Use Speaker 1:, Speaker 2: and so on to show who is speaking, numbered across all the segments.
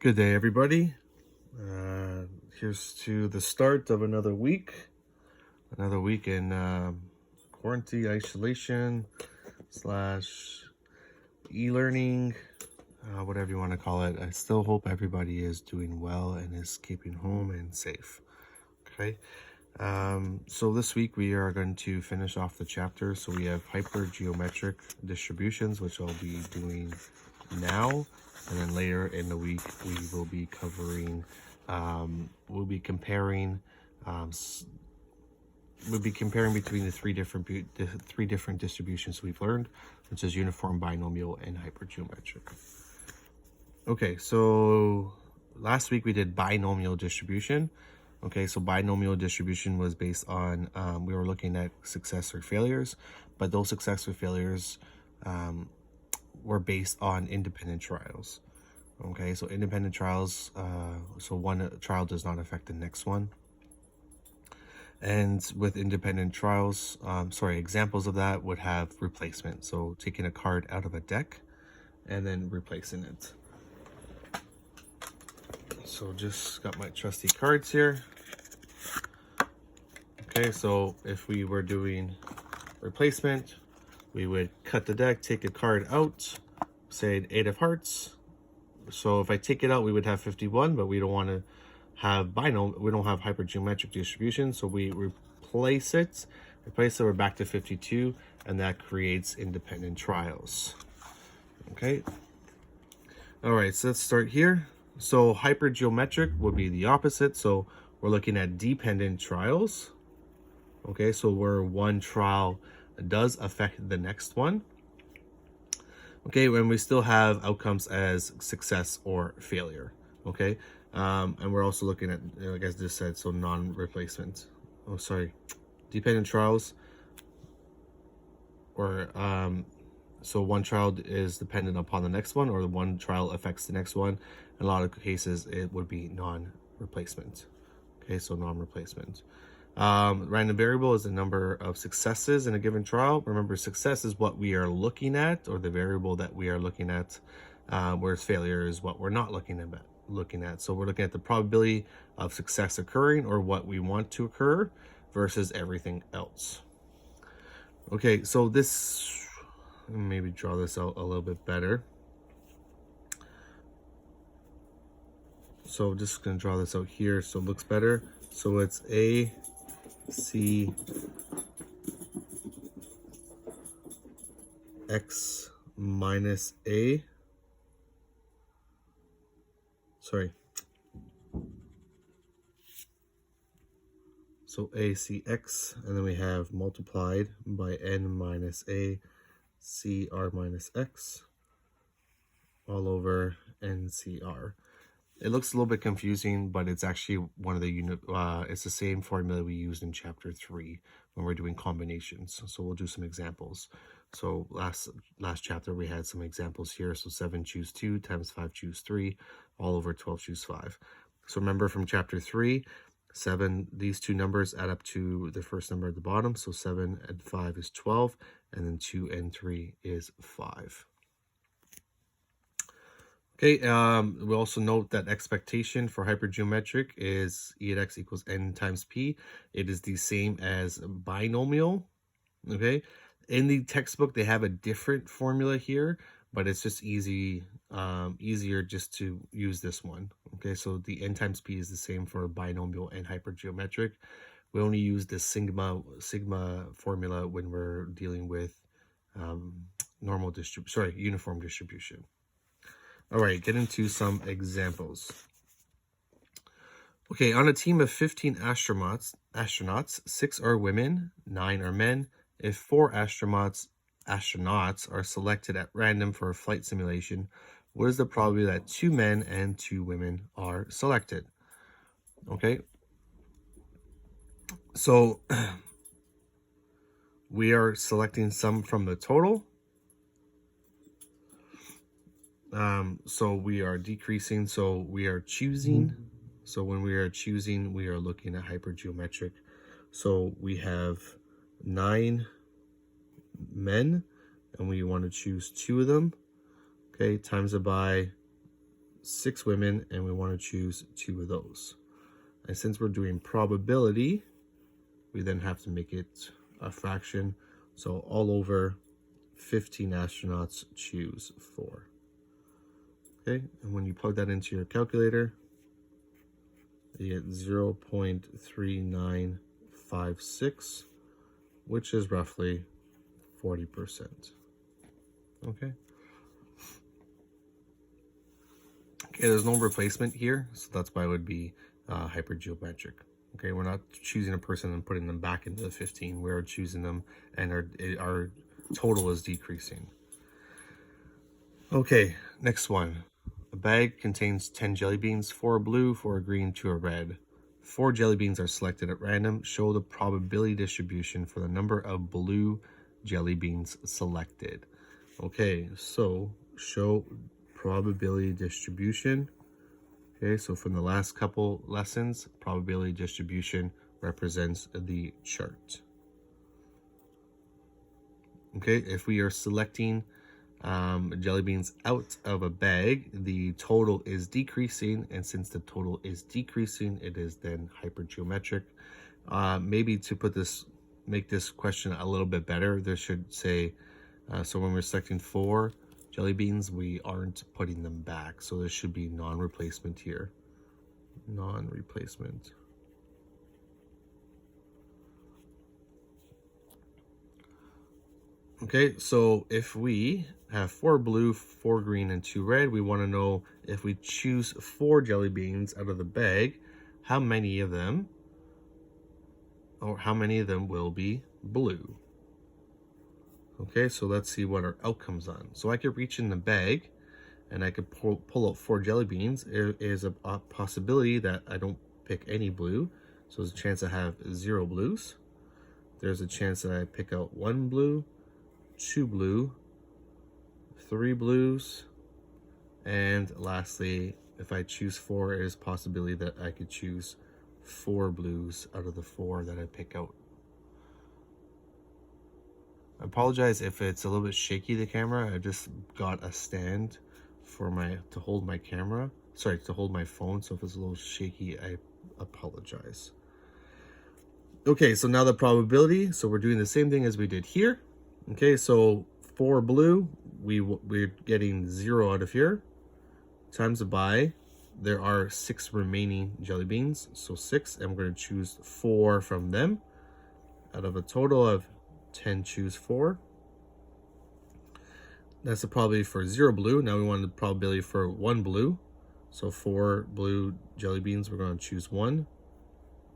Speaker 1: Good day, everybody. Here's to the start of another week. Another week in quarantine, isolation, slash e-learning, whatever you want to call it. I still hope everybody is doing well and is keeping home and safe. Okay. So this week we are going to finish off the chapter. So we have hypergeometric distributions, which I'll be doing now, and then later in the week we will be covering we'll be comparing between the three different distributions we've learned, which is uniform, binomial, and hypergeometric. Okay, so last week we did binomial distribution. Okay, so binomial distribution was based on we were looking at success or failures, but those success or failures were based on independent trials. Okay, so independent trials, so one trial does not affect the next one. And with independent trials, examples of that would have replacement. So taking a card out of a deck and then replacing it. So just got my trusty cards here. Okay, so if we were doing replacement, we would cut the deck, take a card out, say an 8 of hearts. So if I take it out, we would have 51, but we don't want to have binomial, we don't have hypergeometric distribution, so we replace it, we're back to 52, and that creates independent trials. Okay. All right, so let's start here. So hypergeometric would be the opposite. So we're looking at dependent trials. Okay, so where one trial does affect the next one. Okay, when we still have outcomes as success or failure. Okay, and we're also looking at, like I just said, so non-replacement. Dependent trials, or so one trial is dependent upon the next one, or the one trial affects the next one. In a lot of cases, it would be non-replacement. Okay, so non-replacement. Random variable is the number of successes in a given trial. Remember, success is what we are looking at, or the variable that we are looking at, whereas failure is what we're not looking at. So we're looking at the probability of success occurring, or what we want to occur, versus everything else. Okay, so this, maybe draw this out a little bit better. So just gonna draw this out here so it looks better. So it's A, C, X minus A. So ACX, and then we have multiplied by N minus A, CR minus X, all over NCR. It looks a little bit confusing, but it's actually one of the it's the same formula we used in chapter 3 when we're doing combinations. So we'll do some examples. So last chapter we had some examples here. So 7 choose 2 times 5 choose 3, all over 12 choose 5. So remember from chapter 3, 7, these two numbers add up to the first number at the bottom. So 7 and 5 is 12, and then 2 and 3 is 5. Okay, we also note that expectation for hypergeometric is E at x equals n times p. It is the same as binomial. Okay, in the textbook they have a different formula here, but it's just easier just to use this one. Okay, so the n times p is the same for binomial and hypergeometric. We only use the sigma formula when we're dealing with uniform distribution. All right, get into some examples. Okay, on a team of 15 astronauts, 6 are women, 9 are men. If 4 astronauts are selected at random for a flight simulation, what is the probability that 2 men and 2 women are selected? Okay, so we are selecting some from the total. So we are decreasing, so we are choosing. So when we are choosing, we are looking at hypergeometric. So we have 9 men, and we want to choose 2 of them. Okay, times it by 6 women, and we want to choose 2 of those. And since we're doing probability, we then have to make it a fraction. So all over 15 astronauts choose 4. Okay, and when you plug that into your calculator, you get 0.3956, which is roughly 40%. Okay. Okay, there's no replacement here, so that's why it would be hypergeometric. Okay, we're not choosing a person and putting them back into the 15. We're choosing them, and our total is decreasing. Okay, next one. A bag contains 10 jelly beans, 4 are blue, 4 are green, 2 are red. 4 jelly beans are selected at random. Show the probability distribution for the number of blue jelly beans selected. Okay, so show probability distribution. Okay, so from the last couple lessons, probability distribution represents the chart. Okay, if we are selecting jelly beans out of a bag, the total is decreasing, and since the total is decreasing, it is then hypergeometric. Maybe to make this question a little bit better, this should say, so when we're selecting 4 jelly beans, we aren't putting them back. So this should be non-replacement here. Non-replacement. Okay, so if we have 4 blue, 4 green, and 2 red, we want to know if we choose 4 jelly beans out of the bag, how many of them will be blue. Okay, so let's see what our outcomes on. So I could reach in the bag and I could pull out 4 jelly beans. There is a possibility that I don't pick any blue. So there's a chance I have 0 blues. There's a chance that I pick out 1 blue, 2 blue, 3 blues, and lastly, if I choose 4, there's a possibility that I could choose 4 blues out of the 4 that I pick out. I apologize if it's a little bit shaky, the camera. I just got a stand for to hold my camera. Sorry, to hold my phone. So if it's a little shaky, I apologize. Okay, so now the probability. So we're doing the same thing as we did here. Okay, so 4 blue, we're getting 0 out of here. Times by, there are 6 remaining jelly beans. So 6, and we're going to choose 4 from them. Out of a total of 10, choose 4. That's the probability for 0 blue. Now we want the probability for 1 blue. So 4 blue jelly beans, we're going to choose 1.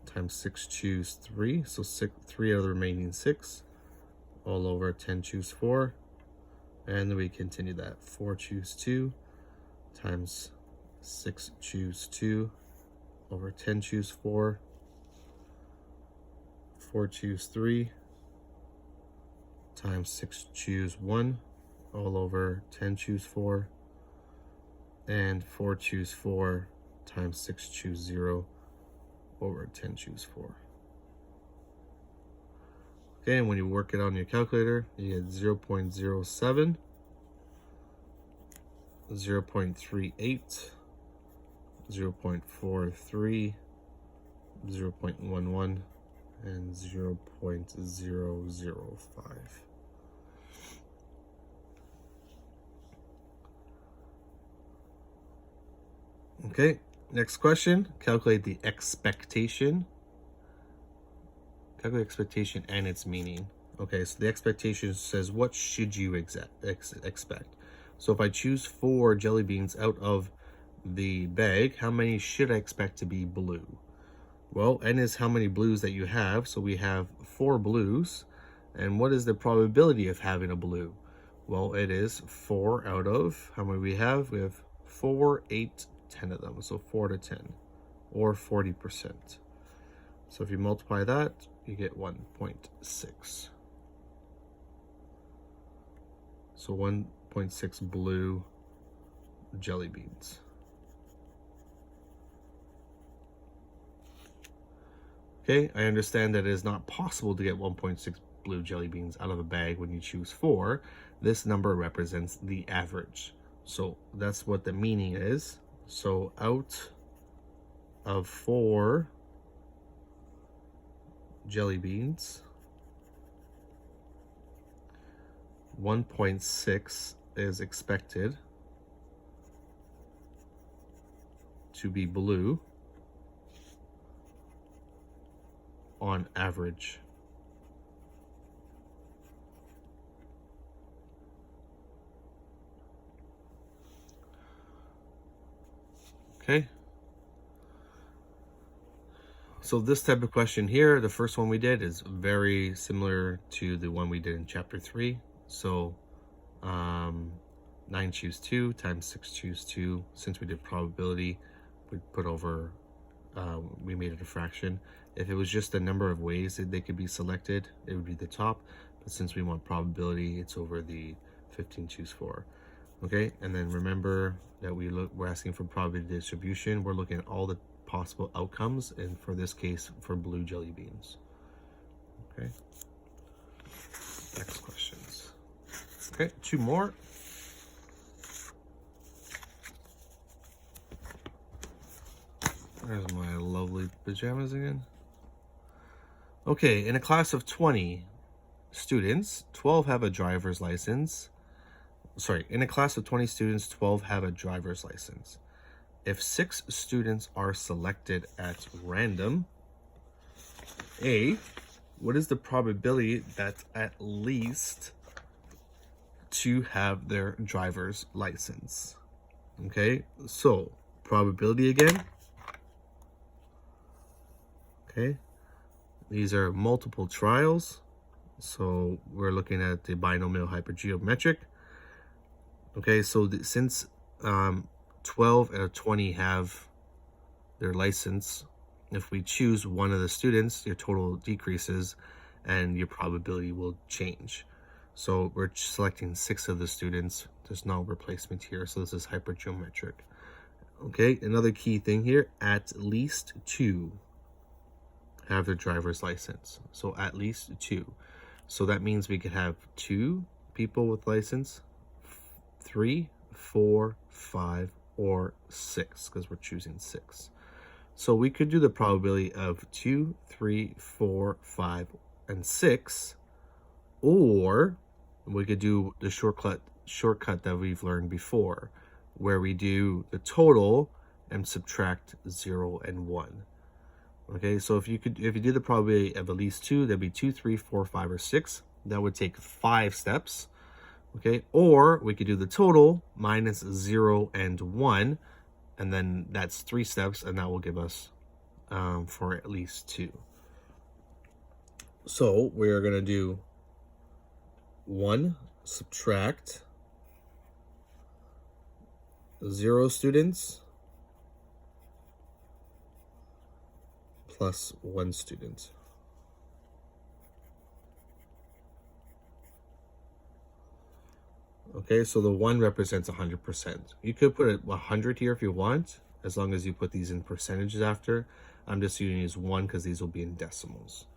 Speaker 1: Times 6, choose 3. So 3 out of the remaining 6. All over 10, choose 4. And then we continue that. 4, choose 2. Times 6, choose 2. Over 10, choose 4. 4, choose 3. Times 6, choose 1. All over 10, choose 4. And 4, choose 4. Times 6, choose 0. Over 10, choose 4. Okay, and when you work it on your calculator, you get 0.07, 0.38, 0.43, 0.11, and 0.005. Okay, next question. Calculate the expectation. Calculate expectation and its meaning. Okay, so the expectation says, what should you expect? So if I choose 4 jelly beans out of the bag, how many should I expect to be blue? Well, n is how many blues that you have. So we have 4 blues. And what is the probability of having a blue? Well, it is 4 out of, how many we have? We have 4, 8, 10 of them. So 4 to 10, or 40%. So if you multiply that, you get 1.6. So 1.6 blue jelly beans. Okay, I understand that it is not possible to get 1.6 blue jelly beans out of a bag when you choose 4. This number represents the average. So that's what the meaning is. So out of 4 jelly beans, 1.6 is expected to be blue on average. Okay. So this type of question here, the first one we did, is very similar to the one we did in chapter 3. So 9 choose 2 times 6 choose 2. Since we did probability, we put over, we made it a fraction. If it was just the number of ways that they could be selected, it would be the top. But since we want probability, it's over the 15 choose 4. Okay, and then remember that we're asking for probability distribution. We're looking at all the possible outcomes, and for this case, for blue jelly beans. Okay, next questions. Okay, 2 more. There's my lovely pajamas again. Okay, in a class of 20 students, 12 have a driver's license. Sorry, in a class of 20 students, 12 have a driver's license. If 6 students are selected at random, A, what is the probability that at least 2 have their driver's license? Okay, so probability again. Okay, these are multiple trials, so we're looking at the binomial hypergeometric. Okay, so since 12 out of 20 have their license, if we choose one of the students, your total decreases and your probability will change. So we're selecting 6 of the students. There's no replacement here, so this is hypergeometric. Okay, another key thing here, at least 2 have their driver's license. So at least 2. So that means we could have 2 people with license, 3, 4, 5, or 6, because we're choosing 6. So we could do the probability of 2, 3, 4, 5, and 6, or we could do the shortcut that we've learned before, where we do the total and subtract 0 and 1. Okay, so if you do the probability of at least 2, that'd be 2, 3, 4, 5, or 6. That would take 5 steps. Okay, or we could do the total minus 0 and 1, and then that's 3 steps, and that will give us for at least 2. So we're going to do 1 subtract 0 students plus 1 student. Okay, so the 1 represents 100%. You could put 100 here if you want, as long as you put these in percentages after. I'm just using 1 because these will be in decimals.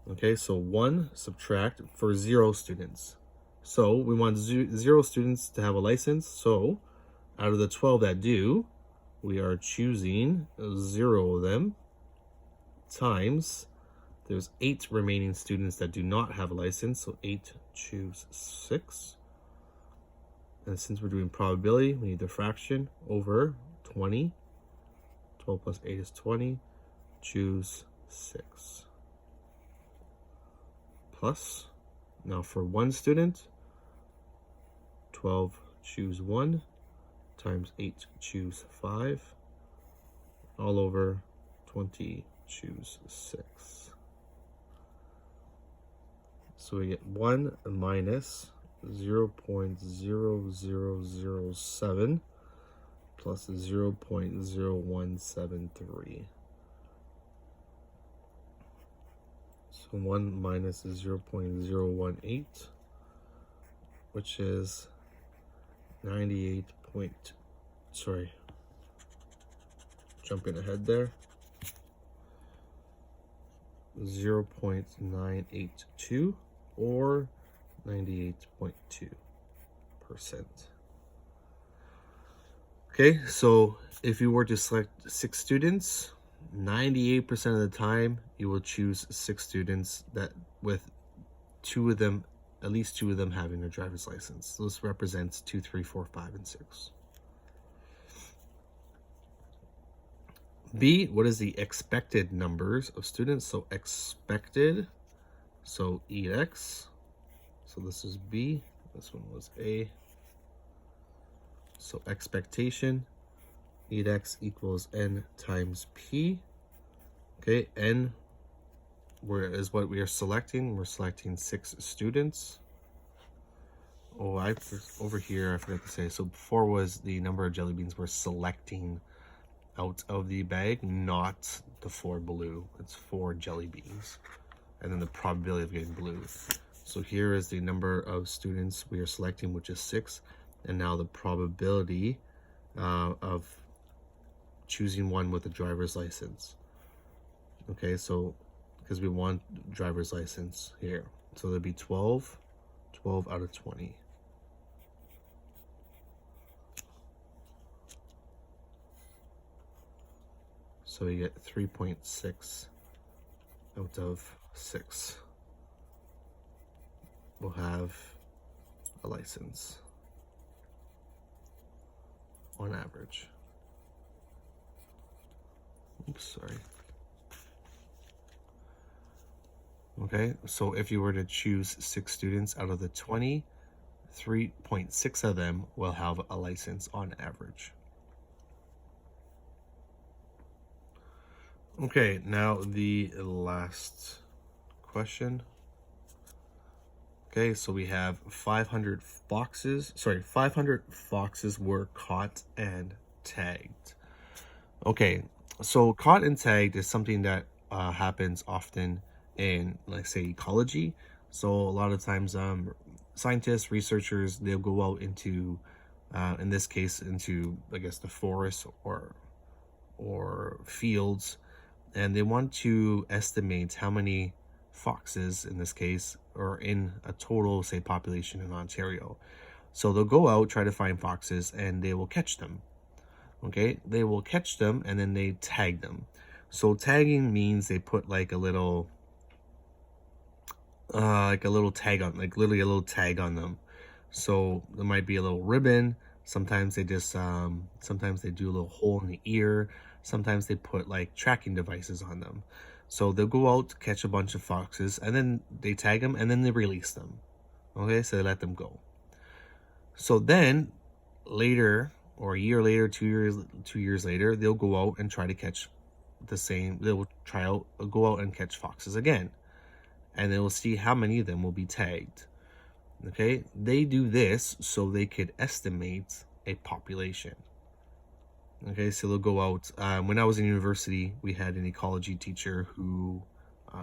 Speaker 1: Okay, so 1 subtract for 0 students. So we want 0 students to have a license. So out of the 12 that do, we are choosing 0 of them times there's 8 remaining students that do not have a license. So 8 choose 6. And since we're doing probability, we need the fraction over 20. 12 plus 8 is 20. Choose 6. Plus, now for 1 student, 12 choose 1 times 8 choose 5. All over 20 choose 6. So we get 1 minus 0.0007 plus 0.0173. So 1 minus 0.018, which is 98 point, sorry, jumping ahead there, 0.982 or 98.2%. Okay, so if you were to select 6 students, 98% of the time you will choose 6 students that with 2 of them, at least 2 of them having their driver's license. So this represents 2, 3, 4, 5, and 6. B, what is the expected numbers of students? So expected, so EX. So this is B, this one was A. So expectation, EX equals N times P. Okay, N is what we are selecting. We're selecting 6 students. Oh, over here, I forgot to say. So 4 was the number of jelly beans we're selecting out of the bag, not the 4 blue. It's 4 jelly beans. And then the probability of getting blue. So here is the number of students we are selecting, which is 6. And now the probability of choosing one with a driver's license. Okay, so because we want driver's license here. So there'd be 12 out of 20. So you get 3.6 out of 6 will have a license on average. Oops, sorry. Okay, so if you were to choose 6 students out of the 20, 3.6 of them will have a license on average. Okay, now the last question. Okay, so we have 500 foxes were caught and tagged. Okay, so caught and tagged is something that happens often in, like, say, ecology. So a lot of times scientists, researchers, they'll go out into, in this case, into, I guess, the forest or fields, and they want to estimate how many foxes, in this case, are in a total, say, population in Ontario. So they'll go out, try to find foxes, and they will catch them. Okay, they will catch them and then they tag them. So tagging means they put like a little tag on, like literally a little tag on them. So there might be a little ribbon. Sometimes they just sometimes they do a little hole in the ear. Sometimes they put like tracking devices on them. So they'll go out, catch a bunch of foxes, and then they tag them and then they release them. Okay, so they let them go. So then later, or a year later, 2 years later, they'll go out and try to catch they'll go out and catch foxes again. And they will see how many of them will be tagged. Okay, they do this so they could estimate a population. Okay, so they'll go out. When I was in university, we had an ecology teacher who,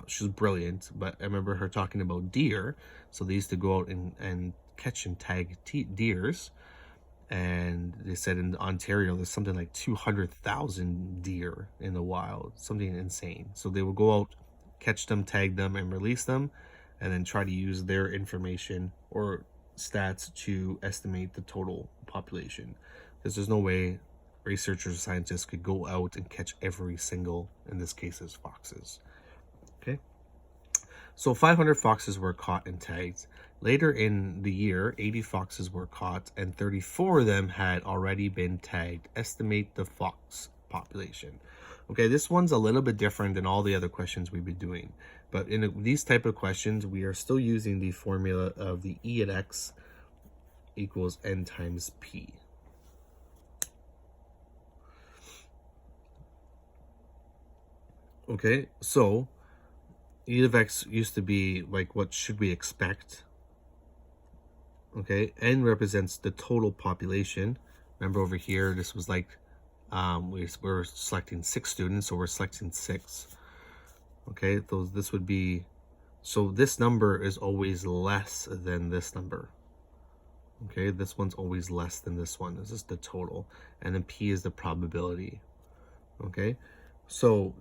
Speaker 1: she was brilliant, but I remember her talking about deer. So they used to go out and catch and tag deers. And they said in Ontario, there's something like 200,000 deer in the wild, something insane. So they would go out, catch them, tag them, and release them, and then try to use their information or stats to estimate the total population. Because there's no way researchers or scientists could go out and catch every single, in this case, is foxes. Okay. So 500 foxes were caught and tagged. Later in the year, 80 foxes were caught and 34 of them had already been tagged. Estimate the fox population. Okay, this one's a little bit different than all the other questions we've been doing. But in these type of questions, we are still using the formula of the E at X equals N times P. Okay, so E of X used to be like, what should we expect? Okay, N represents the total population. Remember over here, this was like, we're selecting 6 students, so we're selecting 6. Okay, this would be, so this number is always less than this number. Okay, this one's always less than this one. This is the total. And then P is the probability. Okay, so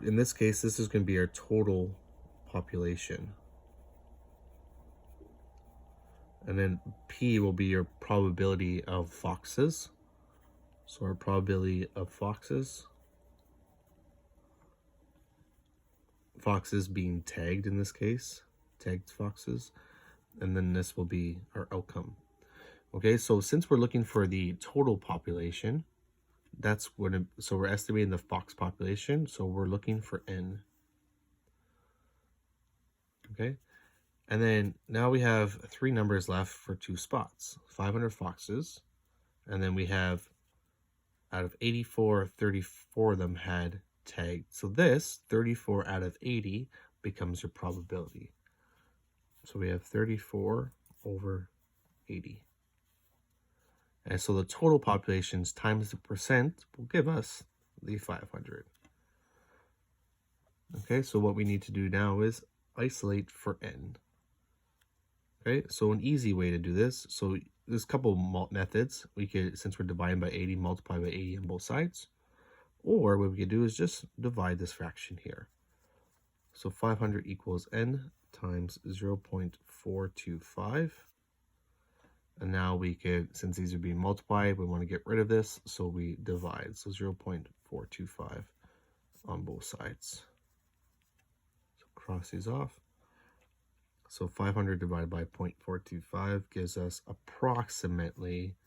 Speaker 1: in this case, this is going to be our total population. And then P will be your probability of foxes. So our probability of foxes being tagged in this case, tagged foxes, and then this will be our outcome. Okay, so since we're looking for the total population, that's what, so we're estimating the fox population, so we're looking for n. Okay, and then now we have 3 numbers left for 2 spots, 500 foxes, and then we have, out of 84, 34 of them had tagged. So this 34 out of 80 becomes your probability. So we have 34 over 80. And so the total populations times the percent will give us the 500. Okay, so what we need to do now is isolate for n. Okay, so an easy way to do this, so there's a couple methods. We could, since we're dividing by 80, multiply by 80 on both sides. Or what we could do is just divide this fraction here. So 500 equals n times 0.425. And now we could, since these are being multiplied, we want to get rid of this, so we divide. So 0.425 on both sides. So cross these off. So 500 divided by 0.425 gives us approximately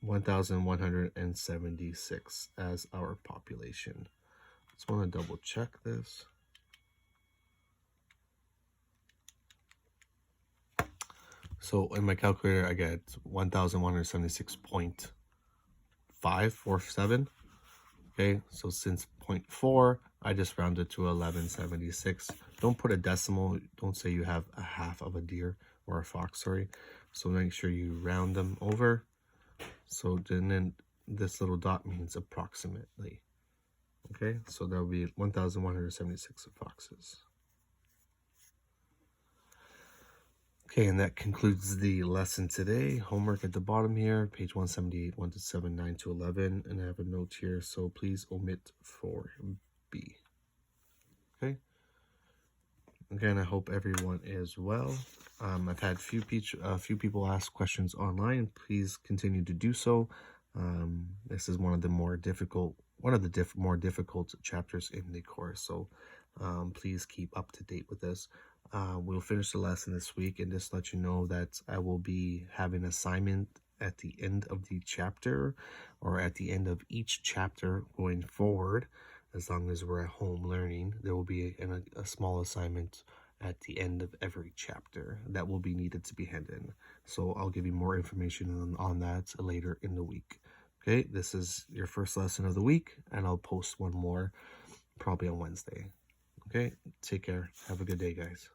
Speaker 1: 1,176 as our population. Just want to double check this. So in my calculator, I get 1,176.547. Okay, so since 0.4, I just rounded to 1176. Don't put a decimal. Don't say you have a half of a deer or a fox, sorry. So make sure you round them over. So then this little dot means approximately. Okay, so that will be 1,176 foxes. Okay, and that concludes the lesson today. Homework at the bottom here, page 178, 1 to 7, 9 to 11, and I have a note here, so please omit for B. Okay. Again, I hope everyone is well. I've had a few people ask questions online. Please continue to do so. This is one of the more difficult chapters in the course, so please keep up to date with this. We'll finish the lesson this week, and just let you know that I will be having an assignment at the end of the chapter, or at the end of each chapter going forward. As long as we're at home learning, there will be a small assignment at the end of every chapter that will be needed to be handed in. So I'll give you more information on that later in the week. Okay, this is your first lesson of the week, and I'll post one more probably on Wednesday. Okay, take care. Have a good day, guys.